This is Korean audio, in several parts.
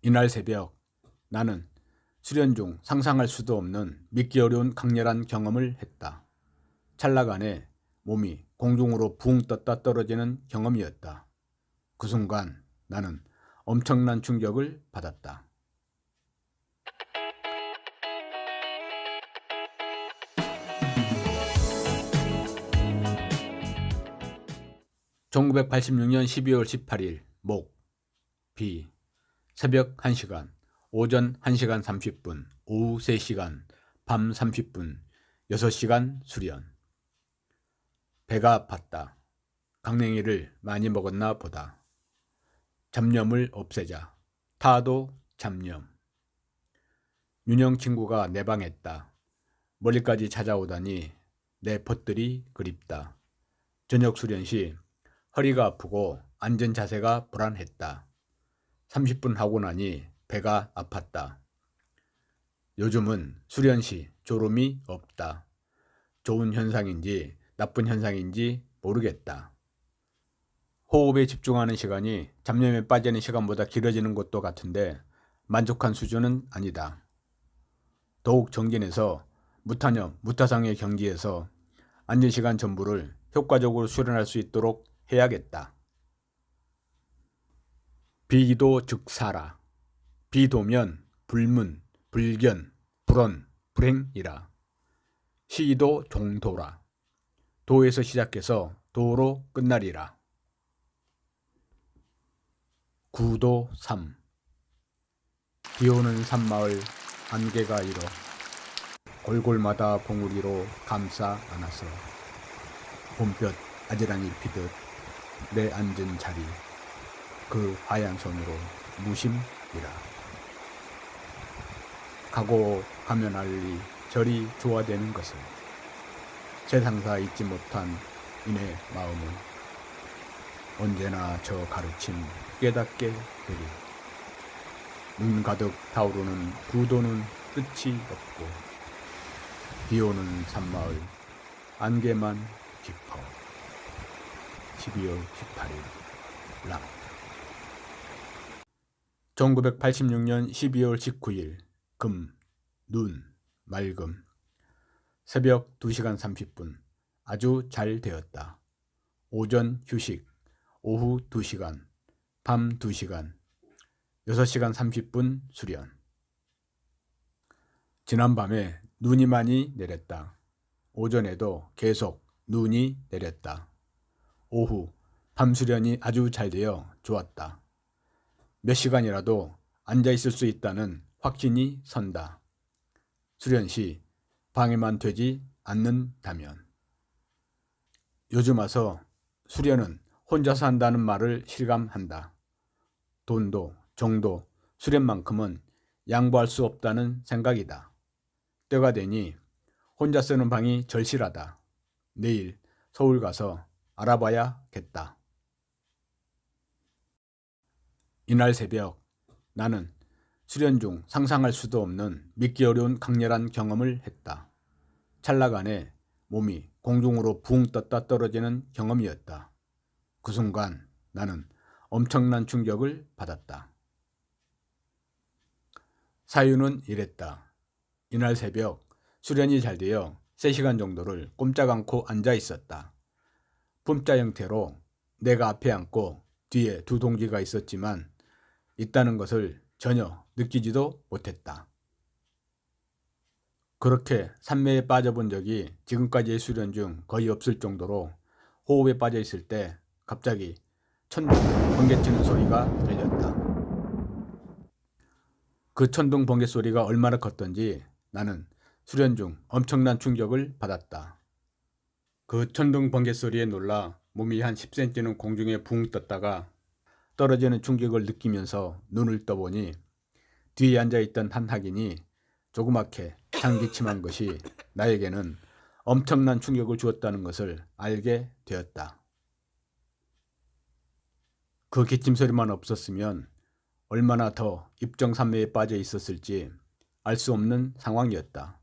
이날 새벽 나는 수련 중 상상할 수도 없는 믿기 어려운 강렬한 경험을 했다. 찰나간에 몸이 공중으로 붕 떴다 떨어지는 경험이었다. 그 순간 나는 엄청난 충격을 받았다. 1986년 12월 18일 목, 비, 새벽 1시간, 오전 1시간 30분, 오후 3시간, 밤 30분, 6시간 수련. 배가 아팠다. 강냉이를 많이 먹었나 보다. 잡념을 없애자. 타도 잡념. 윤영 친구가 내방했다. 멀리까지 찾아오다니 내 벗들이 그립다. 저녁 수련 시 허리가 아프고 앉은 자세가 불안했다. 30분 하고 나니 배가 아팠다. 요즘은 수련 시 졸음이 없다. 좋은 현상인지 나쁜 현상인지 모르겠다. 호흡에 집중하는 시간이 잡념에 빠지는 시간보다 길어지는 것도 같은데 만족한 수준은 아니다. 더욱 정진해서 무타념, 무타상의 경지에서 앉은 시간 전부를 효과적으로 수련할 수 있도록 해야겠다. 비기도 즉사라. 비도면 불문, 불견, 불언, 불행이라. 시기도 종도라. 도에서 시작해서 도로 끝나리라. 구도 3. 비오는 산마을 안개가 일어 골골마다 봉우리로 감싸 안아서 봄볕 아지랑이 피듯 내 앉은 자리 그 하얀 손으로 무심이라. 가고 가면 알리 절이 조화되는 것을 세상사 잊지 못한 이내 마음은 언제나 저 가르침 깨닫게 되리. 눈 가득 타오르는 부도는 끝이 없고 비오는 산마을 안개만 깊어. 12월 18일 락. 1986년 12월 19일 금, 눈, 맑음. 새벽 2시간 30분 아주 잘 되었다. 오전 휴식, 오후 2시간, 밤 2시간, 6시간 30분 수련. 지난밤에 눈이 많이 내렸다. 오전에도 계속 눈이 내렸다. 오후, 밤 수련이 아주 잘 되어 좋았다. 몇 시간이라도 앉아있을 수 있다는 확신이 선다. 수련 시 방해만 되지 않는다면. 요즘 와서 수련은 혼자서 한다는 말을 실감한다. 돈도 정도 수련만큼은 양보할 수 없다는 생각이다. 때가 되니 혼자 쓰는 방이 절실하다. 내일 서울 가서 알아봐야겠다. 이날 새벽 나는 수련 중 상상할 수도 없는 믿기 어려운 강렬한 경험을 했다. 찰나간에 몸이 공중으로 붕 떴다 떨어지는 경험이었다. 그 순간 나는 엄청난 충격을 받았다. 사유는 이랬다. 이날 새벽 수련이 잘 되어 3시간 정도를 꼼짝 않고 앉아 있었다. 품자 형태로 내가 앞에 앉고 뒤에 두 동지가 있었지만 있다는 것을 전혀 느끼지도 못했다. 그렇게 산매에 빠져본 적이 지금까지의 수련 중 거의 없을 정도로 호흡에 빠져 있을 때 갑자기 천둥 번개치는 소리가 들렸다. 그 천둥 번개 소리가 얼마나 컸던지 나는 수련 중 엄청난 충격을 받았다. 그 천둥 번개 소리에 놀라 몸이 한 10cm는 공중에 붕 떴다가 떨어지는 충격을 느끼면서 눈을 떠보니 뒤에 앉아있던 한 학인이 조그맣게 장기침한 것이 나에게는 엄청난 충격을 주었다는 것을 알게 되었다. 그 기침소리만 없었으면 얼마나 더 입정산매에 빠져 있었을지 알 수 없는 상황이었다.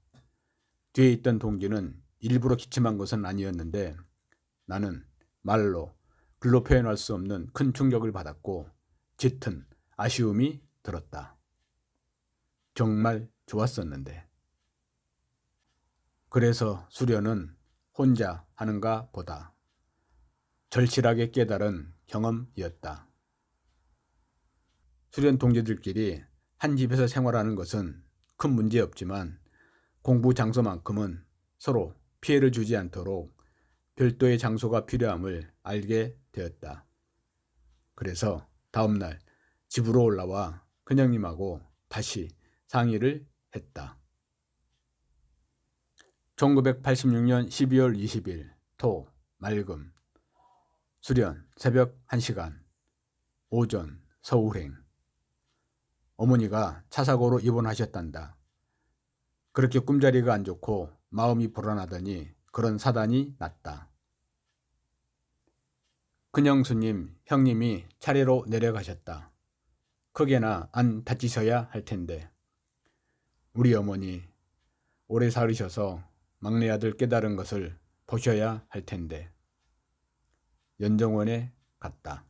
뒤에 있던 동지는 일부러 기침한 것은 아니었는데 나는 말로 글로 표현할 수 없는 큰 충격을 받았고 짙은 아쉬움이 들었다. 정말 좋았었는데. 그래서 수련은 혼자 하는가 보다 절실하게 깨달은 경험이었다. 수련 동지들끼리 한 집에서 생활하는 것은 큰 문제 없지만 공부 장소만큼은 서로 피해를 주지 않도록 별도의 장소가 필요함을 알게 되었다. 그래서 다음날 집으로 올라와 큰형님하고 다시 상의를 했다. 1986년 12월 20일 토 맑음 수련 새벽 1시간 오전 서울행 어머니가 차사고로 입원하셨단다. 그렇게 꿈자리가 안 좋고 마음이 불안하더니 그런 사단이 났다. 큰형수님, 형님이 차례로 내려가셨다. 크게나 안 다치셔야 할 텐데. 우리 어머니 오래 살으셔서 막내 아들 깨달은 것을 보셔야 할 텐데. 연정원에 갔다.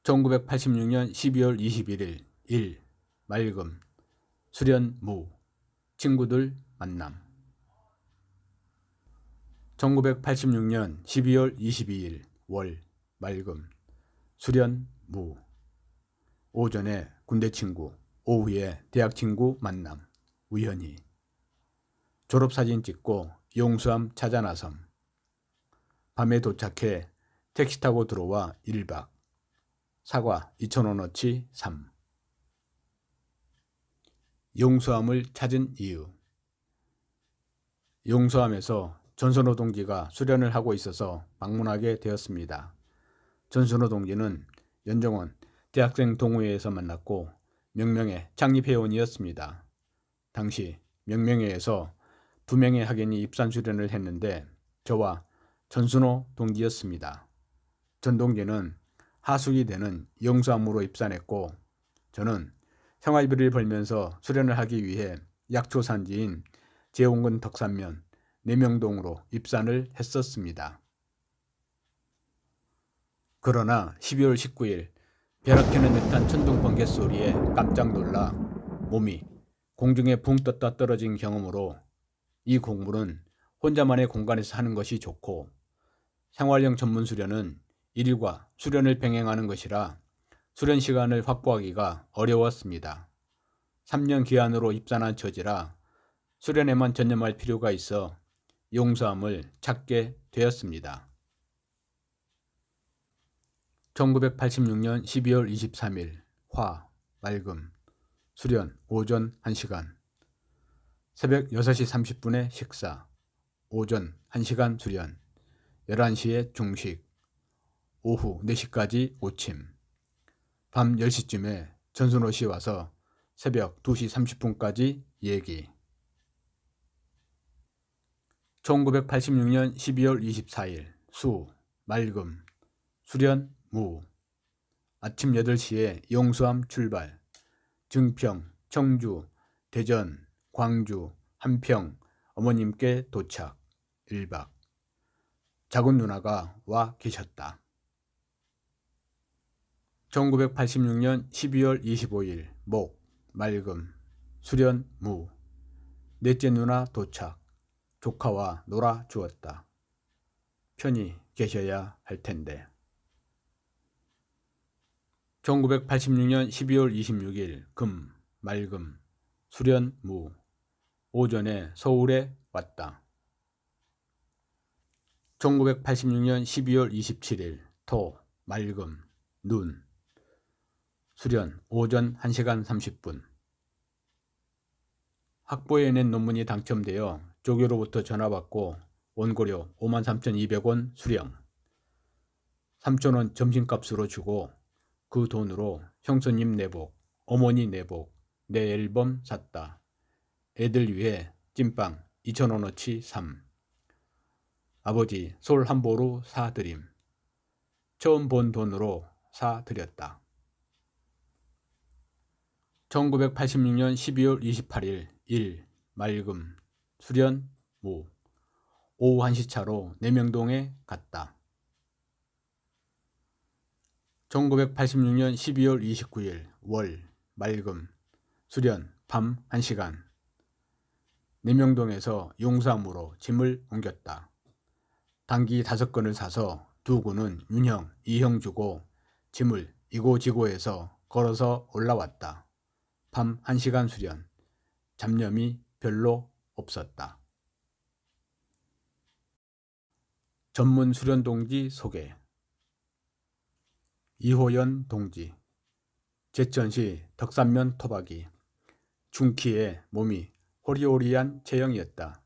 1986년 12월 21일 일 맑음 수련 무 친구들 만남 1986년 12월 22일 월 맑음 수련 무 오전에 군대 친구 오후에 대학 친구 만남 우연히 졸업사진 찍고 용수암 찾아 나섬 밤에 도착해 택시 타고 들어와 1박 사과 2,000원어치 3 용수암을 찾은 이유 용수암에서 전선호 동지가 수련을 하고 있어서 방문하게 되었습니다. 전선호 동지는 연정원 대학생 동호회에서 만났고 명명회 창립회원이었습니다. 당시 명명회에서 2명의 학연이 입산 수련을 했는데 저와 전순호 동지였습니다. 전 동지는 하숙이 되는 용수암으로 입산했고 저는 생활비를 벌면서 수련을 하기 위해 약초산지인 제홍근 덕산면 내명동으로 입산을 했었습니다. 그러나 12월 19일 벼락치는 듯한 천둥 번개 소리에 깜짝 놀라 몸이 공중에 붕 떴다 떨어진 경험으로 이 공부는 혼자만의 공간에서 하는 것이 좋고 생활형 전문 수련은 일과 수련을 병행하는 것이라 수련 시간을 확보하기가 어려웠습니다. 3년 기한으로 입산한 처지라 수련에만 전념할 필요가 있어 용수암을 찾게 되었습니다. 1986년 12월 23일 화 맑음 수련 오전 1시간 새벽 6시 30분에 식사 오전 1시간 수련 11시에 중식 오후 4시까지 오침 밤 10시쯤에 전순호씨 와서 새벽 2시 30분까지 얘기 1986년 12월 24일 수 맑음 수련 무 아침 8시에 용수암 출발 증평, 청주, 대전, 광주, 한평 어머님께 도착 1박 작은 누나가 와 계셨다. 1986년 12월 25일 목 맑음 수련 무 넷째 누나 도착 조카와 놀아 주었다. 편히 계셔야 할 텐데. 1986년 12월 26일 금 맑음 수련 무 오전에 서울에 왔다. 1986년 12월 27일 토 맑음 눈 수련 오전 1시간 30분 학부에 낸 논문이 당첨되어 조교로부터 전화받고 원고료 53,200원 수령 3,000원 점심값으로 주고 그 돈으로 형수님 내복, 어머니 내복, 내 앨범 샀다. 애들 위해 찐빵 2,000원어치 3 아버지 솔 한 보루 사드림 처음 본 돈으로 사드렸다. 1986년 12월 28일 일 맑음 수련 무 오후 1시 차로 내명동에 갔다. 1986년 12월 29일 월 맑음 수련 밤 1시간 내명동에서 용사무로 짐을 옮겼다. 단기 5건을 사서 두구는 윤형, 이형 주고 짐을 이고지고해서 걸어서 올라왔다. 밤 1시간 수련. 잡념이 별로 없었다. 전문 수련 동지 소개. 이호연 동지. 제천시 덕산면 토박이. 중키에 몸이 호리호리한 체형이었다.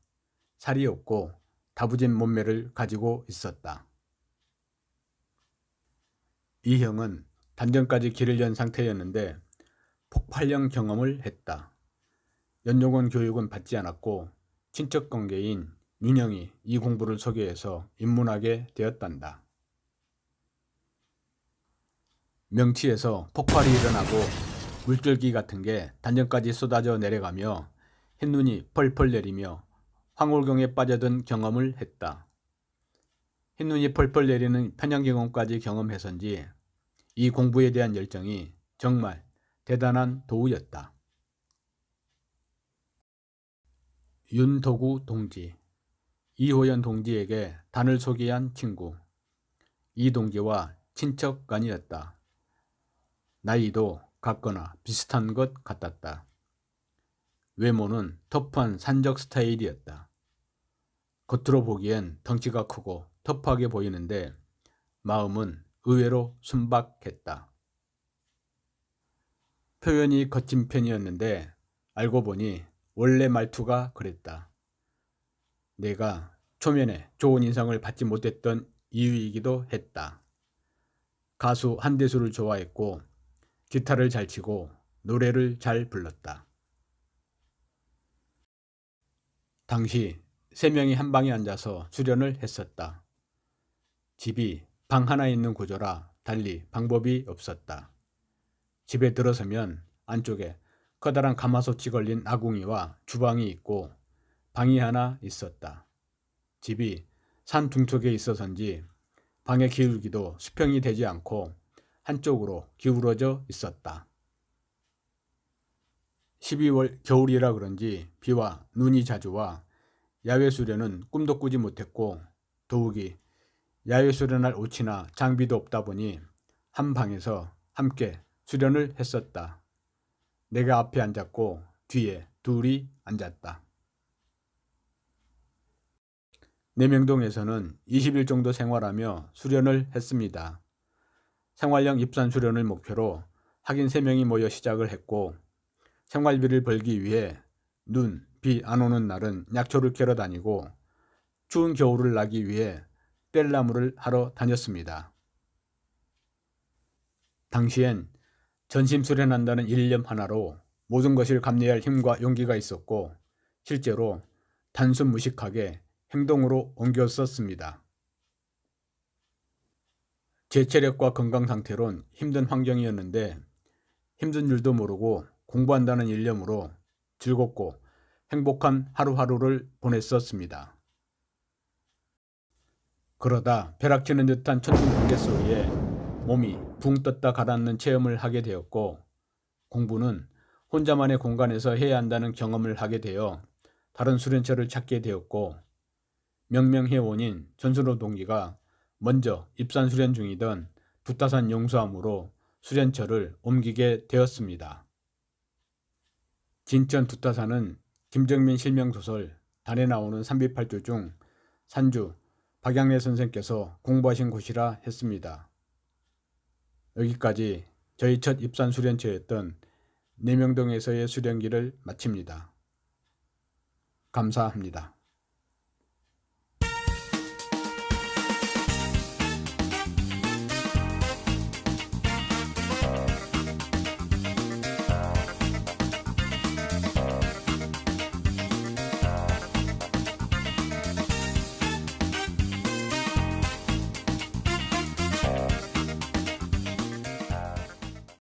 살이 없고 다부진 몸매를 가지고 있었다. 이 형은 단전까지 길을 연 상태였는데 폭발형 경험을 했다. 연용원 교육은 받지 않았고 친척 관계인 윤형이 이 공부를 소개해서 입문하게 되었단다. 명치에서 폭발이 일어나고 물줄기 같은 게 단전까지 쏟아져 내려가며 흰눈이 펄펄 내리며 황홀경에 빠져든 경험을 했다. 흰눈이 펄펄 내리는 편향 경험까지 경험해서인지 이 공부에 대한 열정이 정말 대단한 도우였다. 윤도구 동지. 이호연 동지에게 단을 소개한 친구. 이 동지와 친척간이었다. 나이도 같거나 비슷한 것 같았다. 외모는 터프한 산적 스타일이었다. 겉으로 보기엔 덩치가 크고 터프하게 보이는데 마음은 의외로 순박했다. 표현이 거친 편이었는데 알고 보니 원래 말투가 그랬다. 내가 초면에 좋은 인상을 받지 못했던 이유이기도 했다. 가수 한대수를 좋아했고 기타를 잘 치고 노래를 잘 불렀다. 당시 3명이 한 방에 앉아서 수련을 했었다. 집이 방 하나 있는 구조라 달리 방법이 없었다. 집에 들어서면 안쪽에 커다란 가마솥이 걸린 아궁이와 주방이 있고 방이 하나 있었다. 집이 산 둥쪽에 있어서인지 방의 기울기도 수평이 되지 않고 한쪽으로 기울어져 있었다. 12월 겨울이라 그런지 비와 눈이 자주 와 야외 수련은 꿈도 꾸지 못했고 더욱이 야외 수련할 옷이나 장비도 없다 보니 한 방에서 함께 수련을 했었다. 내가 앞에 앉았고 뒤에 둘이 앉았다. 내명동에서는 20일 정도 생활하며 수련을 했습니다. 생활형 입산 수련을 목표로 학인 3명이 모여 시작을 했고 생활비를 벌기 위해 눈, 비 안 오는 날은 약초를 캐러 다니고 추운 겨울을 나기 위해 뗄나무를 하러 다녔습니다. 당시엔 전심 수련한다는 일념 하나로 모든 것을 감내할 힘과 용기가 있었고 실제로 단순 무식하게 행동으로 옮겼었습니다. 제 체력과 건강 상태론 힘든 환경이었는데 힘든 줄도 모르고 공부한다는 일념으로 즐겁고 행복한 하루하루를 보냈었습니다. 그러다 벼락치는 듯한 천둥 번개 소리에 몸이 붕 떴다 가라앉는 체험을 하게 되었고 공부는 혼자만의 공간에서 해야 한다는 경험을 하게 되어 다른 수련처를 찾게 되었고 명명회원인 전순호 동기가 먼저 입산 수련 중이던 두타산 용수함으로 수련처를 옮기게 되었습니다. 진천 두타산은 김정민 실명소설 달에 나오는 308주 중 산주 박양래 선생께서 공부하신 곳이라 했습니다. 여기까지 저희 첫 입산 수련처였던 내명동에서의 수련기를 마칩니다. 감사합니다.